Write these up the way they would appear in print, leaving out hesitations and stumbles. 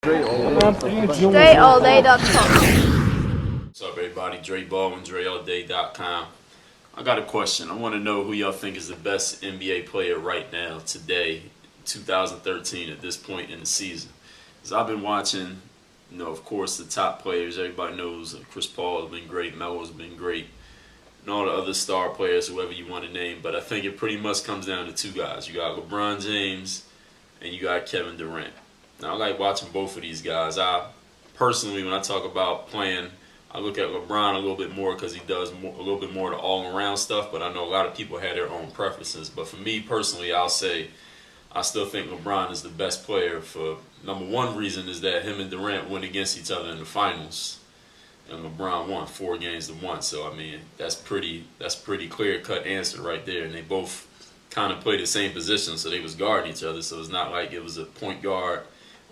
DreAllDay.com. What's up, everybody? Dre Baldwin, DreAllDay.com. I got a question. I want to know who y'all think is the best NBA player right now, today, 2013, at this point in the season. Because I've been watching, of course, the top players. Everybody knows Chris Paul has been great, Melo's been great, and all the other star players, whoever you want to name. But I think it pretty much comes down to two guys. You got LeBron James and you got Kevin Durant. Now, I like watching both of these guys. Personally, when I talk about playing, I look at LeBron a little bit more because he does a little bit more of the all-around stuff, but I know a lot of people have their own preferences. But for me personally, I'll say I still think LeBron is the best player. For number one reason is that him and Durant went against each other in the finals, and LeBron won 4-1. So I mean, that's pretty clear-cut answer right there. And they both kind of play the same position, so they was guarding each other. So it's not like it was a point guard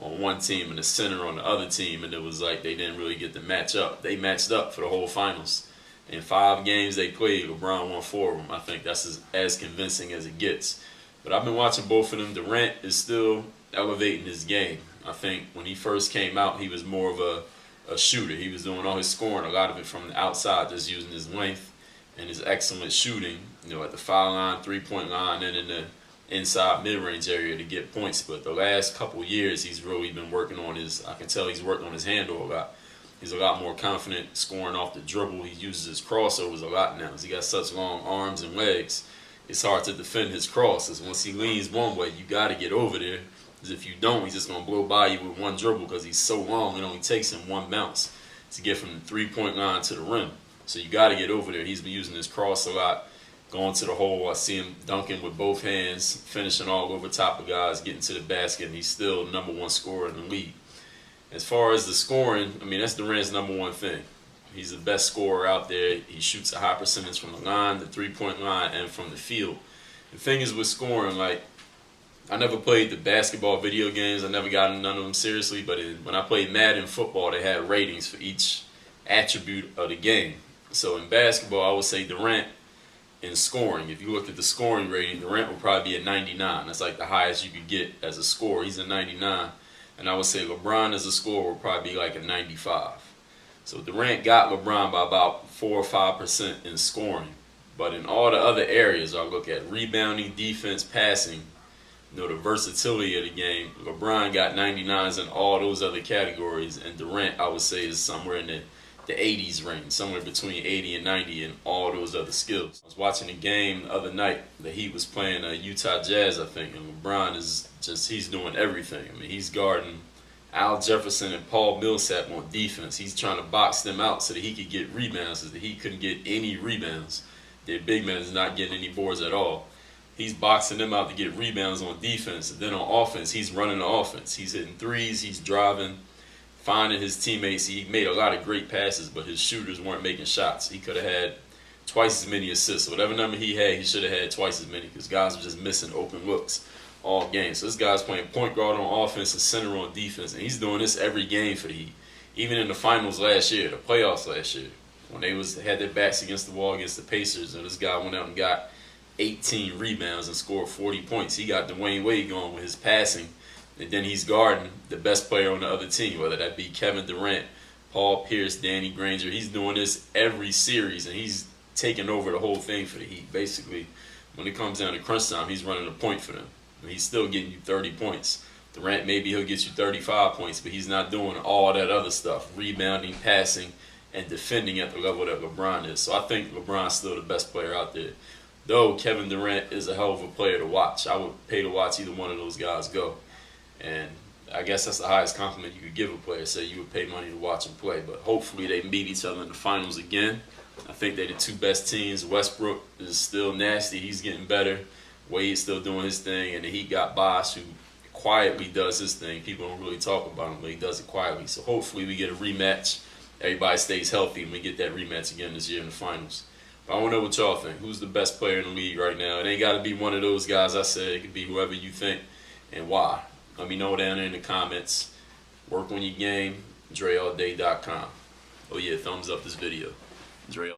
on one team and a center on the other team, and it was like they didn't really get to match up. They matched up for the whole finals. In 5 games they played, LeBron won 4 of them. I think that's as convincing as it gets. But I've been watching both of them. Durant is still elevating his game. I think when he first came out, he was more of a shooter. He was doing all his scoring, a lot of it from the outside, just using his length and his excellent shooting, at the foul line, three-point line, and in the inside mid-range area to get points. But the last couple of years, he's really been working on I can tell he's worked on his handle a lot. He's a lot more confident scoring off the dribble. He uses his crossovers a lot now. He got such long arms and legs. It's hard to defend his crosses. Once he leans one way, you got to get over there. Because if you don't, he's just going to blow by you with one dribble because he's so long. It only takes him one bounce to get from the three-point line to the rim. So you got to get over there. He's been using his cross a lot, going to the hole. I see him dunking with both hands, finishing all over top of guys, getting to the basket, and he's still number 1 scorer in the league. As far as the scoring, I mean, that's Durant's number 1 thing. He's the best scorer out there. He shoots a high percentage from the line, the three-point line, and from the field. The thing is with scoring, like, I never played the basketball video games. I never got none of them seriously, but when I played Madden football, they had ratings for each attribute of the game. So in basketball, I would say Durant, in scoring, if you looked at the scoring rating, Durant would probably be a 99. That's like the highest you could get as a scorer. He's a 99. And I would say LeBron as a scorer would probably be like a 95. So Durant got LeBron by about 4 or 5% in scoring. But in all the other areas, I look at rebounding, defense, passing, the versatility of the game, LeBron got 99s in all those other categories. And Durant, I would say, is somewhere in the 80s range, somewhere between 80 and 90 in all those other skills. I was watching a game the other night. The Heat was playing Utah Jazz, I think, and LeBron is he's doing everything. I mean, he's guarding Al Jefferson and Paul Millsap on defense. He's trying to box them out so that he could get rebounds, so that he couldn't get any rebounds. Their big man is not getting any boards at all. He's boxing them out to get rebounds on defense. And then on offense, he's running the offense. He's hitting threes, he's driving, finding his teammates. He made a lot of great passes, but his shooters weren't making shots. He could have had twice as many assists. Whatever number he had, he should have had twice as many because guys were just missing open looks all game. So this guy's playing point guard on offense and center on defense, and he's doing this every game for the Heat. Even in the finals last year, the playoffs last year, when they had their backs against the wall against the Pacers, and this guy went out and got 18 rebounds and scored 40 points. He got Dwayne Wade going with his passing. And then he's guarding the best player on the other team, whether that be Kevin Durant, Paul Pierce, Danny Granger. He's doing this every series, and he's taking over the whole thing for the Heat. Basically, when it comes down to crunch time, he's running a point for them. And he's still getting you 30 points. Durant, maybe he'll get you 35 points, but he's not doing all that other stuff, rebounding, passing, and defending at the level that LeBron is. So I think LeBron's still the best player out there. Though Kevin Durant is a hell of a player to watch. I would pay to watch either one of those guys go. And I guess that's the highest compliment you could give a player. Say you would pay money to watch him play. But hopefully they meet each other in the finals again. I think they're the 2 best teams. Westbrook is still nasty. He's getting better. Wade's still doing his thing. And the Heat got Bosh, who quietly does his thing. People don't really talk about him, but he does it quietly. So hopefully we get a rematch. Everybody stays healthy and we get that rematch again this year in the finals. But I want to know what y'all think. Who's the best player in the league right now? It ain't got to be one of those guys I said. It could be whoever you think and why. Let me know down there in the comments. Work on your game. DreAllDay.com. Oh yeah, thumbs up this video. Dre.